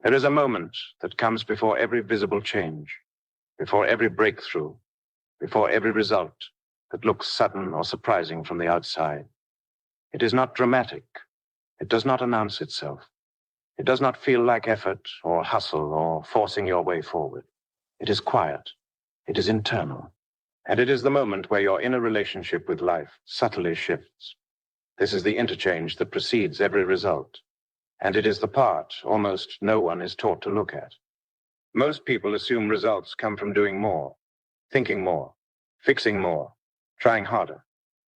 There is a moment that comes before every visible change, before every breakthrough, before every result that looks sudden or surprising from the outside. It is not dramatic. It does not announce itself. It does not feel like effort or hustle or forcing your way forward. It is quiet. It is internal. And it is the moment where your inner relationship with life subtly shifts. This is the interchange that precedes every result. And it is the part almost no one is taught to look at. Most people assume results come from doing more, thinking more, fixing more, trying harder.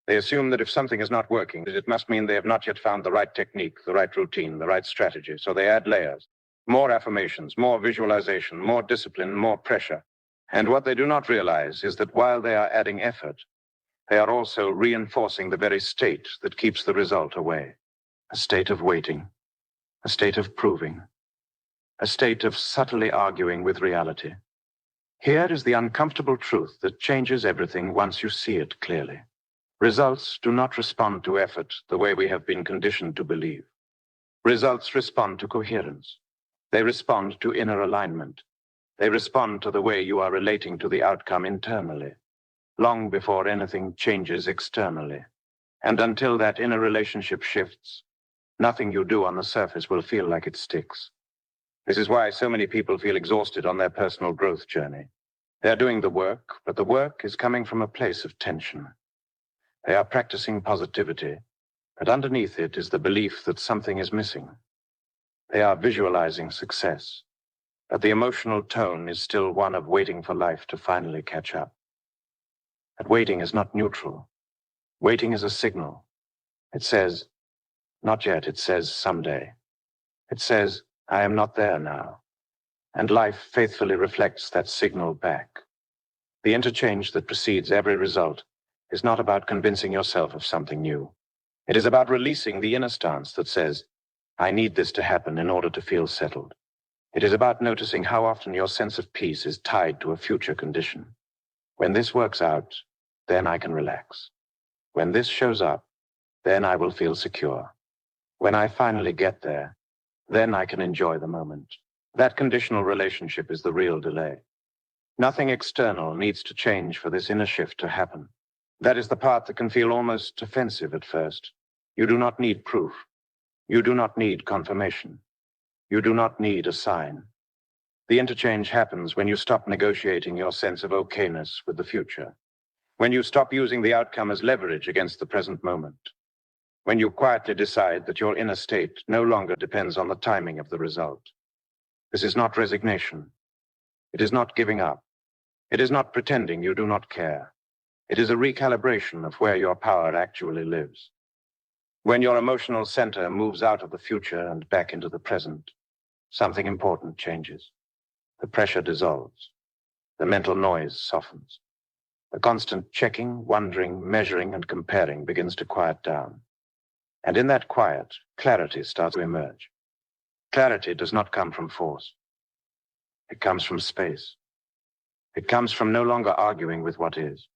They assume that if something is not working, that it must mean they have not yet found the right technique, the right routine, the right strategy. So they add layers, more affirmations, more visualization, more discipline, more pressure. And what they do not realize is that while they are adding effort, they are also reinforcing the very state that keeps the result away. A state of waiting, a state of proving, a state of subtly arguing with reality. Here is the uncomfortable truth that changes everything once you see it clearly. Results do not respond to effort the way we have been conditioned to believe. Results respond to coherence. They respond to inner alignment. They respond to the way you are relating to the outcome internally, long before anything changes externally. And until that inner relationship shifts, nothing you do on the surface will feel like it sticks. This is why so many people feel exhausted on their personal growth journey. They are doing the work, but the work is coming from a place of tension. They are practicing positivity, but underneath it is the belief that something is missing. They are visualizing success, but the emotional tone is still one of waiting for life to finally catch up. But waiting is not neutral. Waiting is a signal. It says, not yet, it says someday. It says, I am not there now. And life faithfully reflects that signal back. The interchange that precedes every result is not about convincing yourself of something new. It is about releasing the inner stance that says, I need this to happen in order to feel settled. It is about noticing how often your sense of peace is tied to a future condition. When this works out, then I can relax. When this shows up, then I will feel secure. When I finally get there, then I can enjoy the moment. That conditional relationship is the real delay. Nothing external needs to change for this inner shift to happen. That is the part that can feel almost offensive at first. You do not need proof. You do not need confirmation. You do not need a sign. The interchange happens when you stop negotiating your sense of okayness with the future. When you stop using the outcome as leverage against the present moment. When you quietly decide that your inner state no longer depends on the timing of the result. This is not resignation. It is not giving up. It is not pretending you do not care. It is a recalibration of where your power actually lives. When your emotional center moves out of the future and back into the present, something important changes. The pressure dissolves. The mental noise softens. The constant checking, wondering, measuring, and comparing begins to quiet down. And in that quiet, clarity starts to emerge. Clarity does not come from force. It comes from space. It comes from no longer arguing with what is.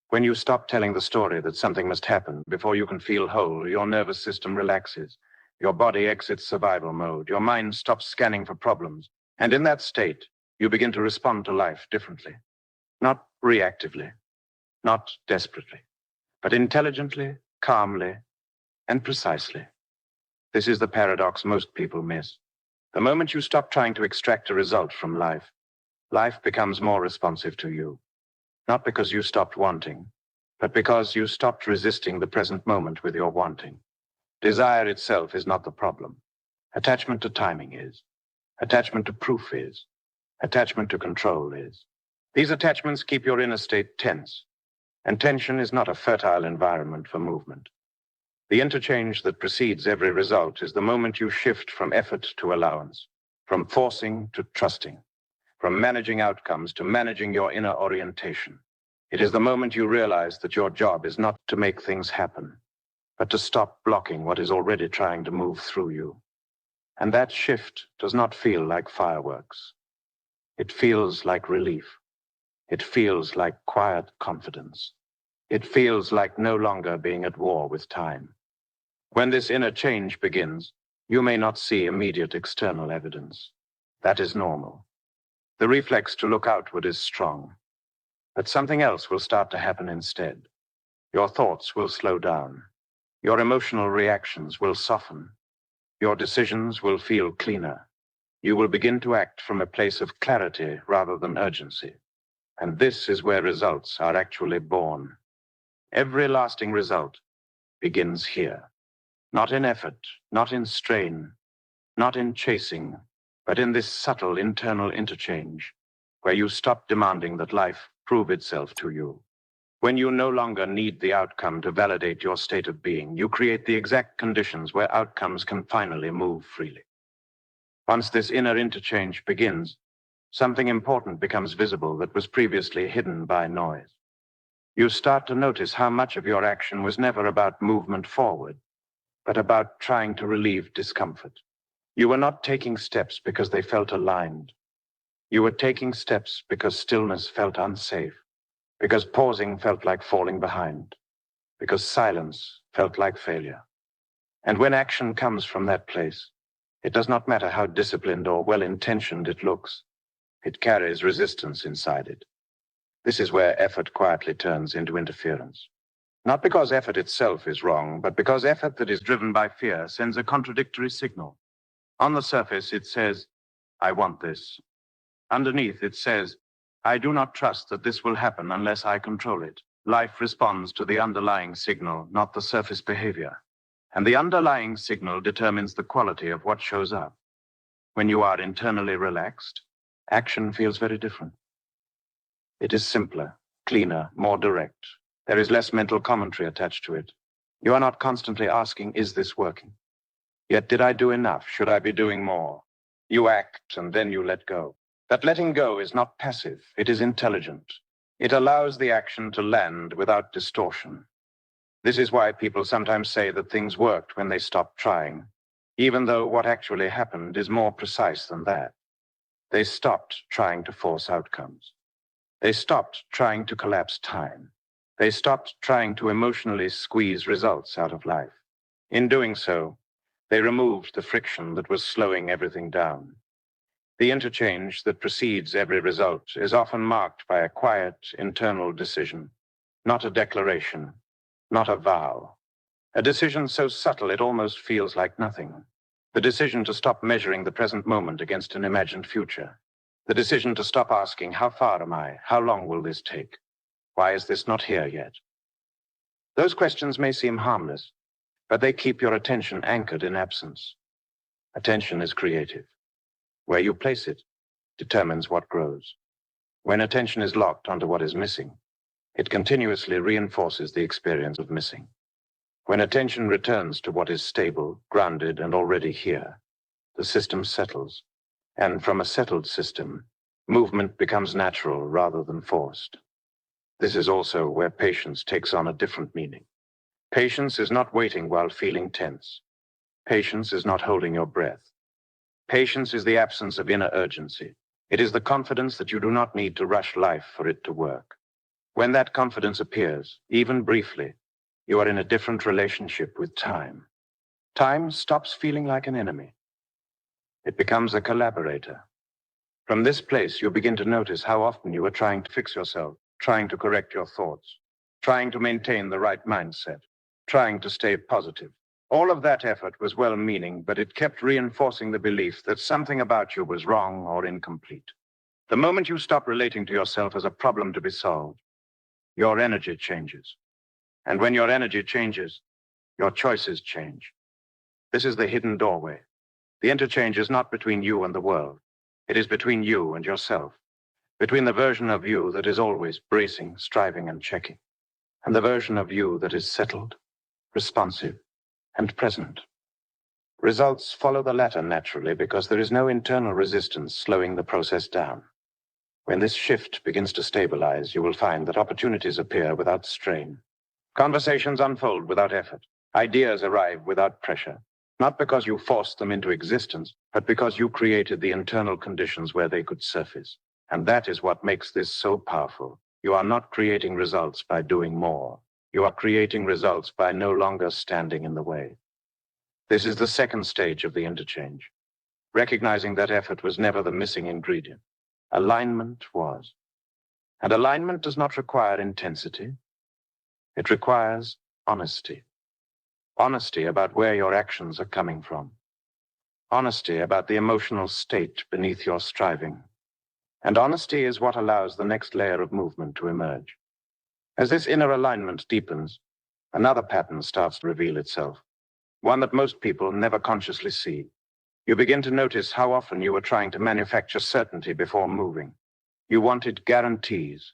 When you stop telling the story that something must happen before you can feel whole, your nervous system relaxes. Your body exits survival mode. Your mind stops scanning for problems. And in that state, you begin to respond to life differently. Not reactively, not desperately, but intelligently, calmly, and precisely. This is the paradox most people miss. The moment you stop trying to extract a result from life, life becomes more responsive to you. Not because you stopped wanting, but because you stopped resisting the present moment with your wanting. Desire itself is not the problem. Attachment to timing is. Attachment to proof is. Attachment to control is. These attachments keep your inner state tense, and tension is not a fertile environment for movement. The interchange that precedes every result is the moment you shift from effort to allowance, from forcing to trusting, from managing outcomes to managing your inner orientation. It is the moment you realize that your job is not to make things happen, but to stop blocking what is already trying to move through you. And that shift does not feel like fireworks. It feels like relief. It feels like quiet confidence. It feels like no longer being at war with time. When this inner change begins, You may not see immediate external evidence. That is normal. The reflex to look outward is strong. But something else will start to happen instead. Your thoughts will slow down. Your emotional reactions will soften. Your decisions will feel cleaner. You will begin to act from a place of clarity rather than urgency. And this is where results are actually born. Every lasting result begins here. Not in effort, not in strain, not in chasing, but in this subtle internal interchange, where you stop demanding that life prove itself to you. When you no longer need the outcome to validate your state of being, you create the exact conditions where outcomes can finally move freely. Once this inner interchange begins, something important becomes visible that was previously hidden by noise. You start to notice how much of your action was never about movement forward, but about trying to relieve discomfort. You were not taking steps because they felt aligned. You were taking steps because stillness felt unsafe, because pausing felt like falling behind, because silence felt like failure. And when action comes from that place, it does not matter how disciplined or well-intentioned it looks. It carries resistance inside it. This is where effort quietly turns into interference. Not because effort itself is wrong, but because effort that is driven by fear sends a contradictory signal. On the surface, it says, I want this. Underneath, it says, I do not trust that this will happen unless I control it. Life responds to the underlying signal, not the surface behavior. And the underlying signal determines the quality of what shows up. When you are internally relaxed, action feels very different. It is simpler, cleaner, more direct. There is less mental commentary attached to it. You are not constantly asking, is this working? Yet did I do enough? Should I be doing more? You act and then you let go. That letting go is not passive, it is intelligent. It allows the action to land without distortion. This is why people sometimes say that things worked when they stopped trying, even though what actually happened is more precise than that. They stopped trying to force outcomes. They stopped trying to collapse time. They stopped trying to emotionally squeeze results out of life. In doing so, they removed the friction that was slowing everything down. The interchange that precedes every result is often marked by a quiet, internal decision, not a declaration, not a vow. A decision so subtle it almost feels like nothing. The decision to stop measuring the present moment against an imagined future. The decision to stop asking, how far am I? How long will this take? Why is this not here yet? Those questions may seem harmless, but they keep your attention anchored in absence. Attention is creative. Where you place it determines what grows. When attention is locked onto what is missing, it continuously reinforces the experience of missing. When attention returns to what is stable, grounded, and already here, the system settles. And from a settled system, movement becomes natural rather than forced. This is also where patience takes on a different meaning. Patience is not waiting while feeling tense. Patience is not holding your breath. Patience is the absence of inner urgency. It is the confidence that you do not need to rush life for it to work. When that confidence appears, even briefly, you are in a different relationship with time. Time stops feeling like an enemy. It becomes a collaborator. From this place, you begin to notice how often you are trying to fix yourself, trying to correct your thoughts, trying to maintain the right mindset, trying to stay positive. All of that effort was well-meaning, but it kept reinforcing the belief that something about you was wrong or incomplete. The moment you stop relating to yourself as a problem to be solved, your energy changes. And when your energy changes, your choices change. This is the hidden doorway. The interchange is not between you and the world. It is between you and yourself, between the version of you that is always bracing, striving, and checking, and the version of you that is settled, responsive, and present. Results follow the latter naturally because there is no internal resistance slowing the process down. When this shift begins to stabilize, you will find that opportunities appear without strain. Conversations unfold without effort. Ideas arrive without pressure. Not because you forced them into existence, but because you created the internal conditions where they could surface. And that is what makes this so powerful. You are not creating results by doing more. You are creating results by no longer standing in the way. This is the second stage of the interchange, recognizing that effort was never the missing ingredient. Alignment was. And alignment does not require intensity. It requires honesty. Honesty about where your actions are coming from. Honesty about the emotional state beneath your striving. And honesty is what allows the next layer of movement to emerge. As this inner alignment deepens, another pattern starts to reveal itself, one that most people never consciously see. You begin to notice how often you were trying to manufacture certainty before moving. You wanted guarantees.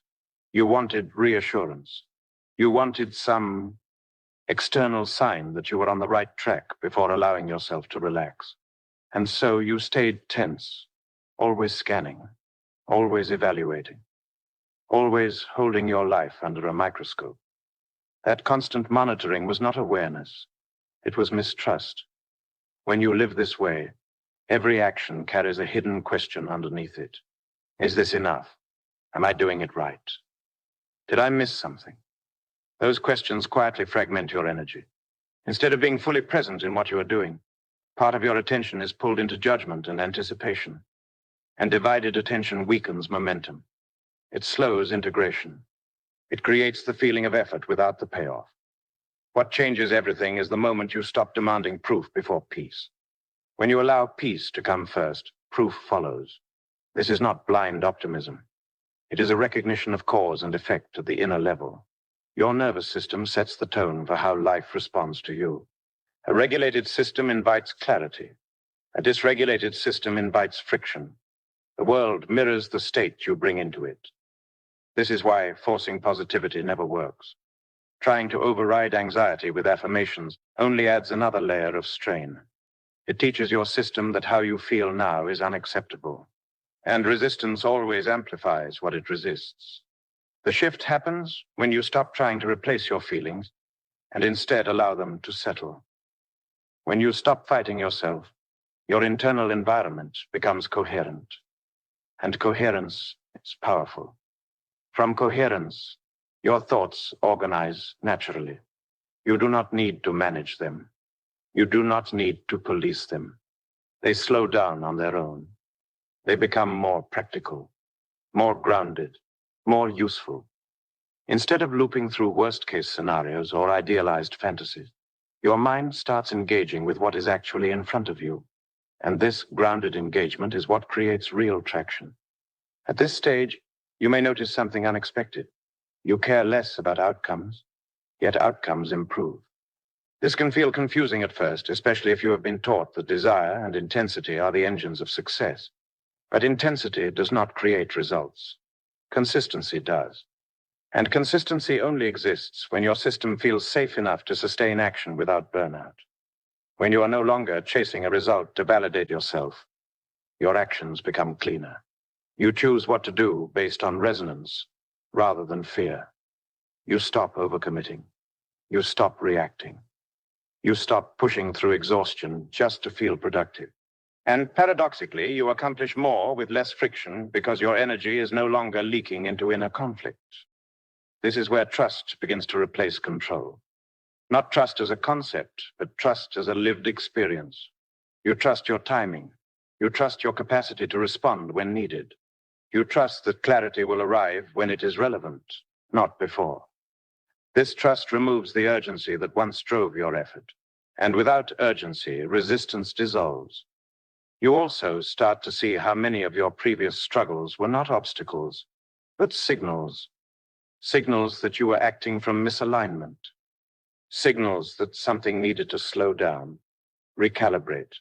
You wanted reassurance. You wanted some external sign that you were on the right track before allowing yourself to relax. And so you stayed tense, always scanning, always evaluating, always holding your life under a microscope. That constant monitoring was not awareness. It was mistrust. When you live this way, every action carries a hidden question underneath it. Is this enough? Am I doing it right? Did I miss something? Those questions quietly fragment your energy. Instead of being fully present in what you are doing, part of your attention is pulled into judgment and anticipation. And divided attention weakens momentum. It slows integration. It creates the feeling of effort without the payoff. What changes everything is the moment you stop demanding proof before peace. When you allow peace to come first, proof follows. This is not blind optimism. It is a recognition of cause and effect at the inner level. Your nervous system sets the tone for how life responds to you. A regulated system invites clarity. A dysregulated system invites friction. The world mirrors the state you bring into it. This is why forcing positivity never works. Trying to override anxiety with affirmations only adds another layer of strain. It teaches your system that how you feel now is unacceptable. And resistance always amplifies what it resists. The shift happens when you stop trying to replace your feelings and instead allow them to settle. When you stop fighting yourself, your internal environment becomes coherent. And coherence is powerful. From coherence, your thoughts organize naturally. You do not need to manage them. You do not need to police them. They slow down on their own. They become more practical, more grounded, more useful. Instead of looping through worst-case scenarios or idealized fantasies, your mind starts engaging with what is actually in front of you. And this grounded engagement is what creates real traction. At this stage, you may notice something unexpected. You care less about outcomes, yet outcomes improve. This can feel confusing at first, especially if you have been taught that desire and intensity are the engines of success. But intensity does not create results. Consistency does. And consistency only exists when your system feels safe enough to sustain action without burnout. When you are no longer chasing a result to validate yourself, your actions become cleaner. You choose what to do based on resonance rather than fear. You stop overcommitting. You stop reacting. You stop pushing through exhaustion just to feel productive. And paradoxically, you accomplish more with less friction because your energy is no longer leaking into inner conflict. This is where trust begins to replace control. Not trust as a concept, but trust as a lived experience. You trust your timing. You trust your capacity to respond when needed. You trust that clarity will arrive when it is relevant, not before. This trust removes the urgency that once drove your effort. And without urgency, resistance dissolves. You also start to see how many of your previous struggles were not obstacles, but signals. Signals that you were acting from misalignment. Signals that something needed to slow down, recalibrate,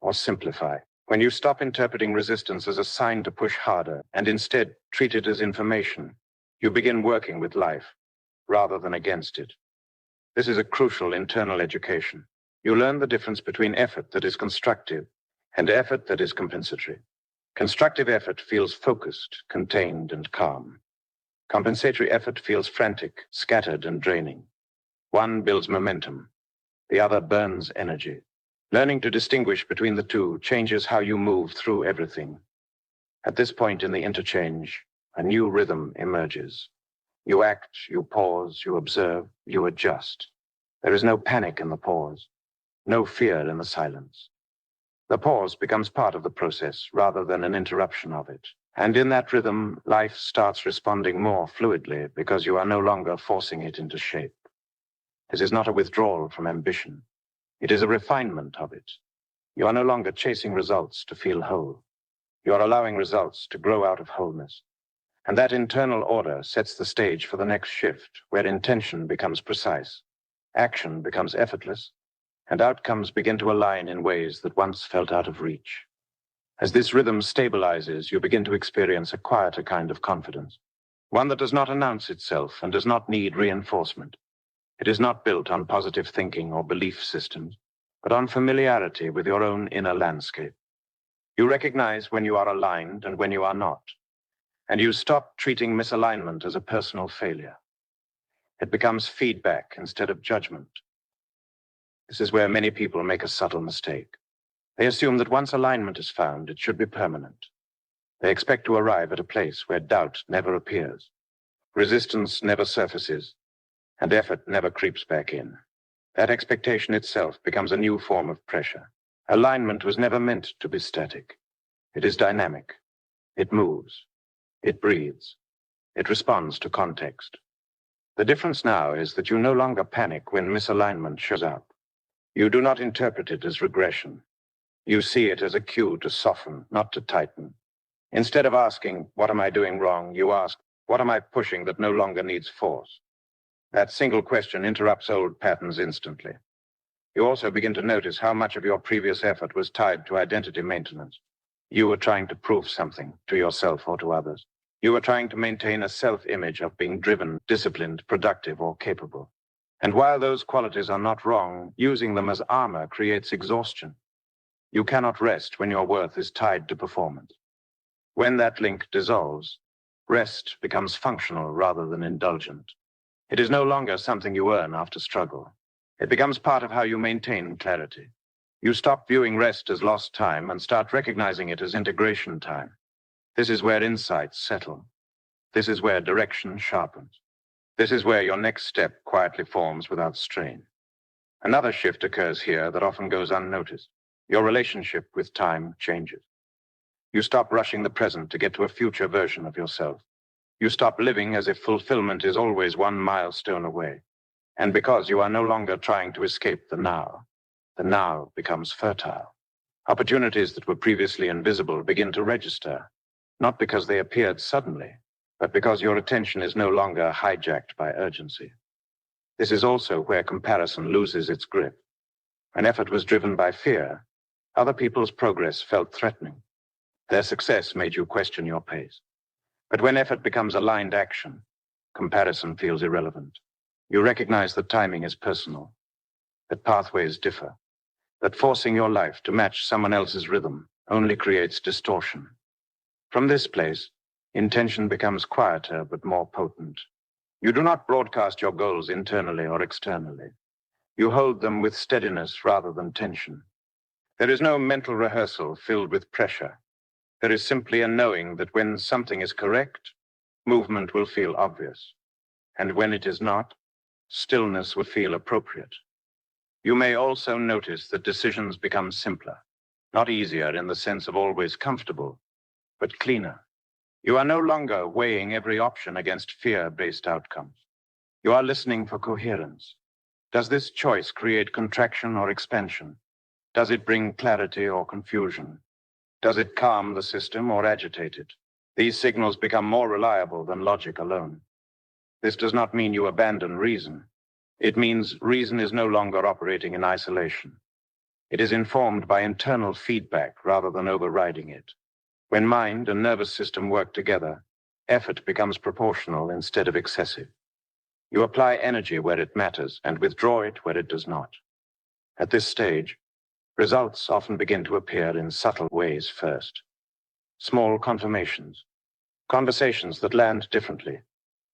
or simplify. When you stop interpreting resistance as a sign to push harder and instead treat it as information, you begin working with life rather than against it. This is a crucial internal education. You learn the difference between effort that is constructive and effort that is compensatory. Constructive effort feels focused, contained, and calm. Compensatory effort feels frantic, scattered, and draining. One builds momentum. The other burns energy. Learning to distinguish between the two changes how you move through everything. At this point in the interchange, a new rhythm emerges. You act, you pause, you observe, you adjust. There is no panic in the pause. no fear in the silence. The pause becomes part of the process rather than an interruption of it. And in that rhythm, life starts responding more fluidly because you are no longer forcing it into shape. This is not a withdrawal from ambition. It is a refinement of it. You are no longer chasing results to feel whole. You are allowing results to grow out of wholeness. And that internal order sets the stage for the next shift, where intention becomes precise, action becomes effortless, and outcomes begin to align in ways that once felt out of reach. As this rhythm stabilizes, you begin to experience a quieter kind of confidence, one that does not announce itself and does not need reinforcement. It is not built on positive thinking or belief systems, but on familiarity with your own inner landscape. You recognize when you are aligned and when you are not, and you stop treating misalignment as a personal failure. It becomes feedback instead of judgment. This is where many people make a subtle mistake. They assume that once alignment is found, it should be permanent. They expect to arrive at a place where doubt never appears, resistance never surfaces, and effort never creeps back in. That expectation itself becomes a new form of pressure. Alignment was never meant to be static. It is dynamic. It moves. It breathes. It responds to context. The difference now is that you no longer panic when misalignment shows up. You do not interpret it as regression. You see it as a cue to soften, not to tighten. Instead of asking, "What am I doing wrong?" you ask, "What am I pushing that no longer needs force?" That single question interrupts old patterns instantly. You also begin to notice how much of your previous effort was tied to identity maintenance. You were trying to prove something to yourself or to others. You were trying to maintain a self-image of being driven, disciplined, productive, or capable. And while those qualities are not wrong, using them as armor creates exhaustion. You cannot rest when your worth is tied to performance. When that link dissolves, rest becomes functional rather than indulgent. It is no longer something you earn after struggle. It becomes part of how you maintain clarity. You stop viewing rest as lost time and start recognizing it as integration time. This is where insights settle. This is where direction sharpens. This is where your next step quietly forms without strain. Another shift occurs here that often goes unnoticed. Your relationship with time changes. You stop rushing the present to get to a future version of yourself. You stop living as if fulfillment is always one milestone away. And because you are no longer trying to escape the now becomes fertile. Opportunities that were previously invisible begin to register, not because they appeared suddenly, but because your attention is no longer hijacked by urgency. This is also where comparison loses its grip. When effort was driven by fear, other people's progress felt threatening. Their success made you question your pace. But when effort becomes aligned action, comparison feels irrelevant. You recognize that timing is personal, that pathways differ, that forcing your life to match someone else's rhythm only creates distortion. From this place, intention becomes quieter but more potent. You do not broadcast your goals internally or externally. You hold them with steadiness rather than tension. There is no mental rehearsal filled with pressure. There is simply a knowing that when something is correct, movement will feel obvious. And when it is not, stillness will feel appropriate. You may also notice that decisions become simpler, not easier in the sense of always comfortable, but cleaner. You are no longer weighing every option against fear-based outcomes. You are listening for coherence. Does this choice create contraction or expansion? Does it bring clarity or confusion? Does it calm the system or agitate it? These signals become more reliable than logic alone. This does not mean you abandon reason. It means reason is no longer operating in isolation. It is informed by internal feedback rather than overriding it. When mind and nervous system work together, effort becomes proportional instead of excessive. You apply energy where it matters and withdraw it where it does not. At this stage, results often begin to appear in subtle ways first. Small confirmations, conversations that land differently,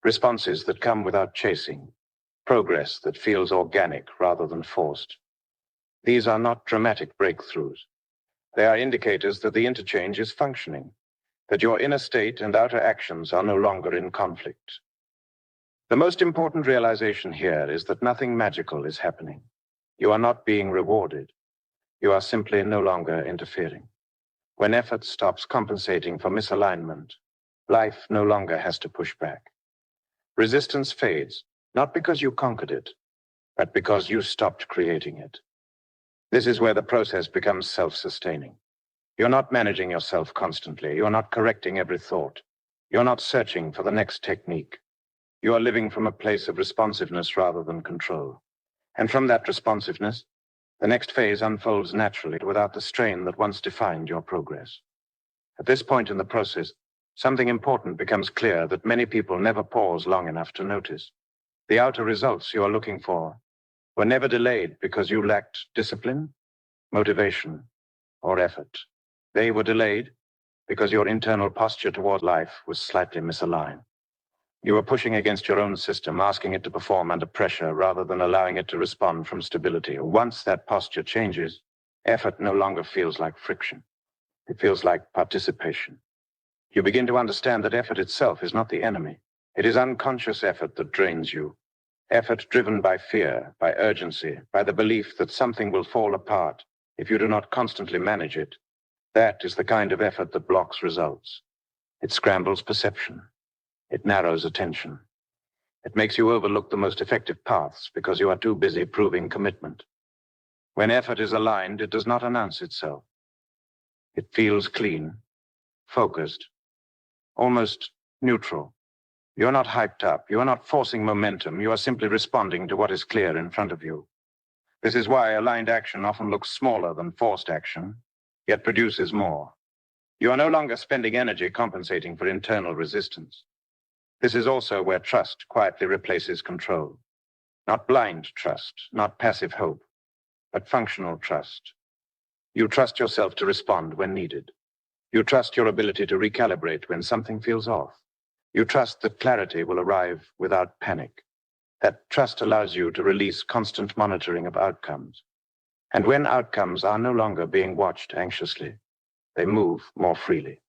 responses that come without chasing, progress that feels organic rather than forced. These are not dramatic breakthroughs. They are indicators that the interchange is functioning, that your inner state and outer actions are no longer in conflict. The most important realization here is that nothing magical is happening. You are not being rewarded. You are simply no longer interfering. When effort stops compensating for misalignment, life no longer has to push back. Resistance fades, not because you conquered it, but because you stopped creating it. This is where the process becomes self-sustaining. You're not managing yourself constantly. You're not correcting every thought. You're not searching for the next technique. You are living from a place of responsiveness rather than control. And from that responsiveness, the next phase unfolds naturally without the strain that once defined your progress. At this point in the process, something important becomes clear that many people never pause long enough to notice. The outer results you are looking for were never delayed because you lacked discipline, motivation, or effort. They were delayed because your internal posture toward life was slightly misaligned. You were pushing against your own system, asking it to perform under pressure rather than allowing it to respond from stability. Once that posture changes, effort no longer feels like friction. It feels like participation. You begin to understand that effort itself is not the enemy. It is unconscious effort that drains you. Effort driven by fear, by urgency, by the belief that something will fall apart if you do not constantly manage it. That is the kind of effort that blocks results. It scrambles perception. It narrows attention. It makes you overlook the most effective paths because you are too busy proving commitment. When effort is aligned, it does not announce itself. It feels clean, focused, almost neutral. You're not hyped up. You are not forcing momentum. You are simply responding to what is clear in front of you. This is why aligned action often looks smaller than forced action, yet produces more. You are no longer spending energy compensating for internal resistance. This is also where trust quietly replaces control. Not blind trust, not passive hope, but functional trust. You trust yourself to respond when needed. You trust your ability to recalibrate when something feels off. You trust that clarity will arrive without panic. That trust allows you to release constant monitoring of outcomes. And when outcomes are no longer being watched anxiously, they move more freely.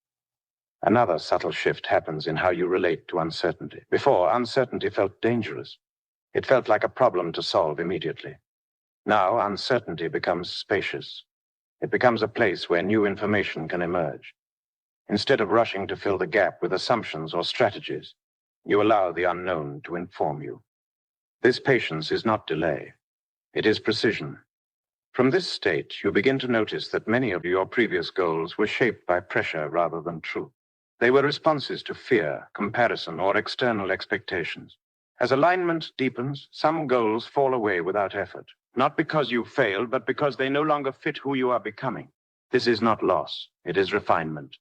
Another subtle shift happens in how you relate to uncertainty. Before, uncertainty felt dangerous. It felt like a problem to solve immediately. Now, uncertainty becomes spacious. It becomes a place where new information can emerge. Instead of rushing to fill the gap with assumptions or strategies, you allow the unknown to inform you. This patience is not delay. It is precision. From this state, you begin to notice that many of your previous goals were shaped by pressure rather than truth. They were responses to fear, comparison, or external expectations. As alignment deepens, some goals fall away without effort, not because you failed, but because they no longer fit who you are becoming. This is not loss, it is refinement.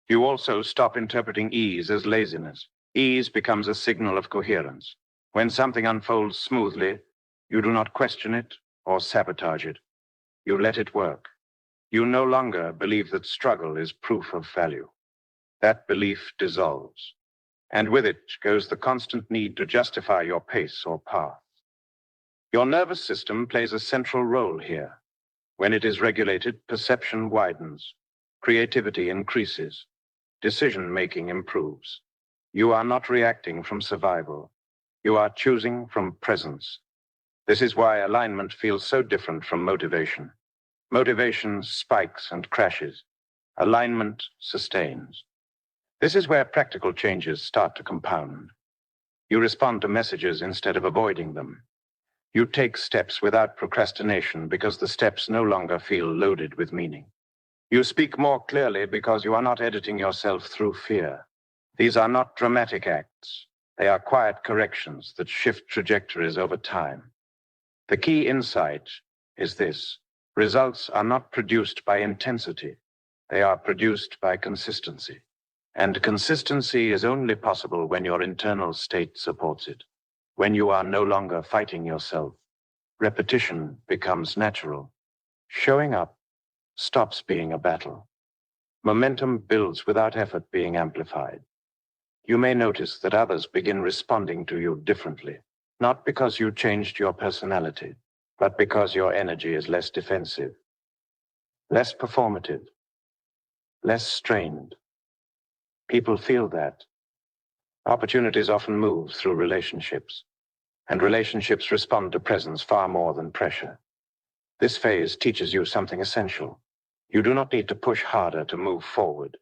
You also stop interpreting ease as laziness. Ease becomes a signal of coherence. When something unfolds smoothly, you do not question it or sabotage it. You let it work. You no longer believe that struggle is proof of value. That belief dissolves, and with it goes the constant need to justify your pace or path. Your nervous system plays a central role here. When it is regulated, perception widens, creativity increases, decision-making improves. You are not reacting from survival. You are choosing from presence. This is why alignment feels so different from motivation. Motivation spikes and crashes. Alignment sustains. This is where practical changes start to compound. You respond to messages instead of avoiding them. You take steps without procrastination because the steps no longer feel loaded with meaning. You speak more clearly because you are not editing yourself through fear. These are not dramatic acts. They are quiet corrections that shift trajectories over time. The key insight is this: results are not produced by intensity. They are produced by consistency. And consistency is only possible when your internal state supports it. When you are no longer fighting yourself, repetition becomes natural. Showing up stops being a battle. Momentum builds without effort being amplified. You may notice that others begin responding to you differently, not because you changed your personality, but because your energy is less defensive, less performative, less strained. People feel that. Opportunities often move through relationships, and relationships respond to presence far more than pressure. This phase teaches you something essential. You do not need to push harder to move forward.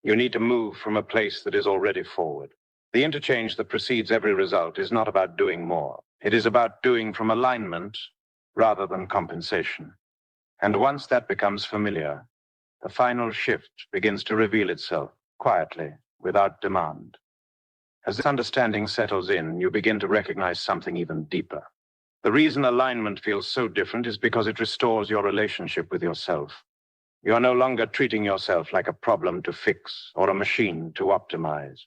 You need to move from a place that is already forward. The interchange that precedes every result is not about doing more. It is about doing from alignment rather than compensation. And once that becomes familiar, the final shift begins to reveal itself quietly, without demand. As this understanding settles in, you begin to recognize something even deeper. The reason alignment feels so different is because it restores your relationship with yourself. You are no longer treating yourself like a problem to fix or a machine to optimize.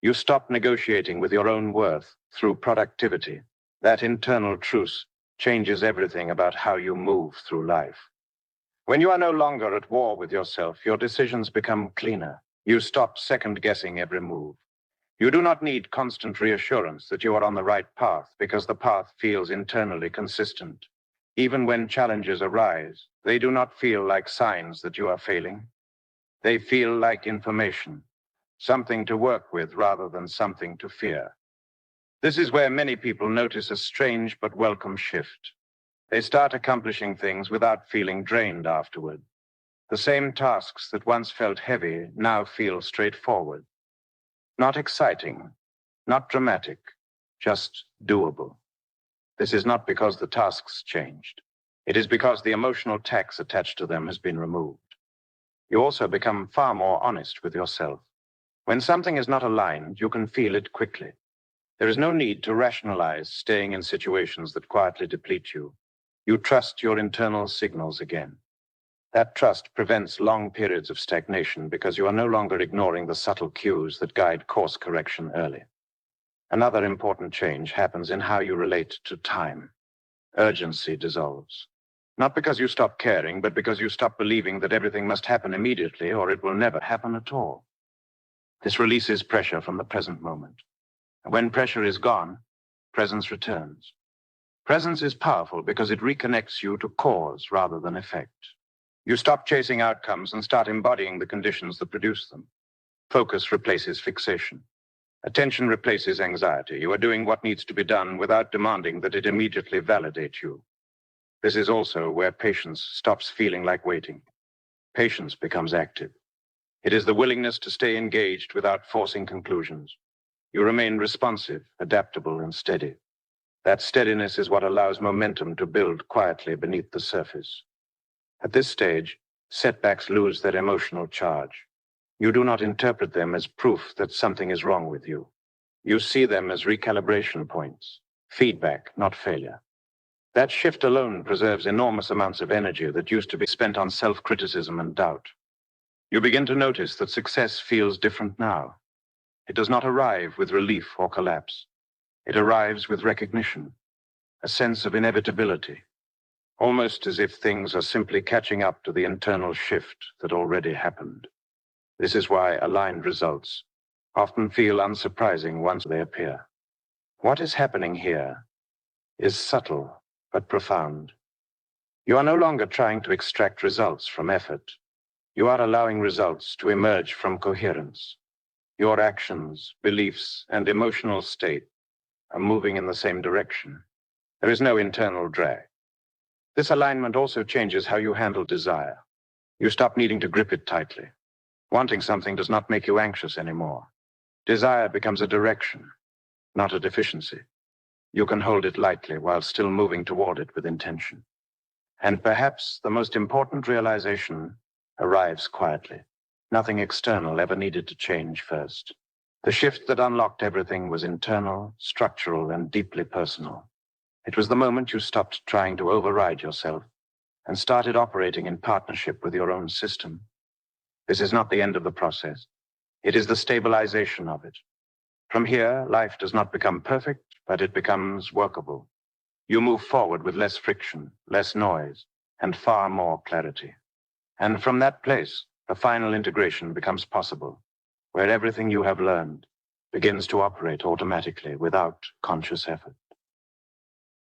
You stop negotiating with your own worth through productivity. That internal truce changes everything about how you move through life. When you are no longer at war with yourself, your decisions become cleaner. You stop second-guessing every move. You do not need constant reassurance that you are on the right path because the path feels internally consistent. Even when challenges arise, they do not feel like signs that you are failing. They feel like information, something to work with rather than something to fear. This is where many people notice a strange but welcome shift. They start accomplishing things without feeling drained afterward. The same tasks that once felt heavy now feel straightforward. Not exciting, not dramatic, just doable. This is not because the tasks changed. It is because the emotional tax attached to them has been removed. You also become far more honest with yourself. When something is not aligned, you can feel it quickly. There is no need to rationalize staying in situations that quietly deplete you. You trust your internal signals again. That trust prevents long periods of stagnation because you are no longer ignoring the subtle cues that guide course correction early. Another important change happens in how you relate to time. Urgency dissolves. Not because you stop caring, but because you stop believing that everything must happen immediately or it will never happen at all. This releases pressure from the present moment. And when pressure is gone, presence returns. Presence is powerful because it reconnects you to cause rather than effect. You stop chasing outcomes and start embodying the conditions that produce them. Focus replaces fixation. Attention replaces anxiety. You are doing what needs to be done without demanding that it immediately validate you. This is also where patience stops feeling like waiting. Patience becomes active. It is the willingness to stay engaged without forcing conclusions. You remain responsive, adaptable, and steady. That steadiness is what allows momentum to build quietly beneath the surface. At this stage, setbacks lose their emotional charge. You do not interpret them as proof that something is wrong with you. You see them as recalibration points, feedback, not failure. That shift alone preserves enormous amounts of energy that used to be spent on self-criticism and doubt. You begin to notice that success feels different now. It does not arrive with relief or collapse. It arrives with recognition, a sense of inevitability, almost as if things are simply catching up to the internal shift that already happened. This is why aligned results often feel unsurprising once they appear. What is happening here is subtle but profound. You are no longer trying to extract results from effort. You are allowing results to emerge from coherence. Your actions, beliefs, and emotional state are moving in the same direction. There is no internal drag. This alignment also changes how you handle desire. You stop needing to grip it tightly. Wanting something does not make you anxious anymore. Desire becomes a direction, not a deficiency. You can hold it lightly while still moving toward it with intention. And perhaps the most important realization arrives quietly. Nothing external ever needed to change first. The shift that unlocked everything was internal, structural, and deeply personal. It was the moment you stopped trying to override yourself and started operating in partnership with your own system. This is not the end of the process. It is the stabilization of it. From here, life does not become perfect, but it becomes workable. You move forward with less friction, less noise, and far more clarity. And from that place, the final integration becomes possible, where everything you have learned begins to operate automatically without conscious effort.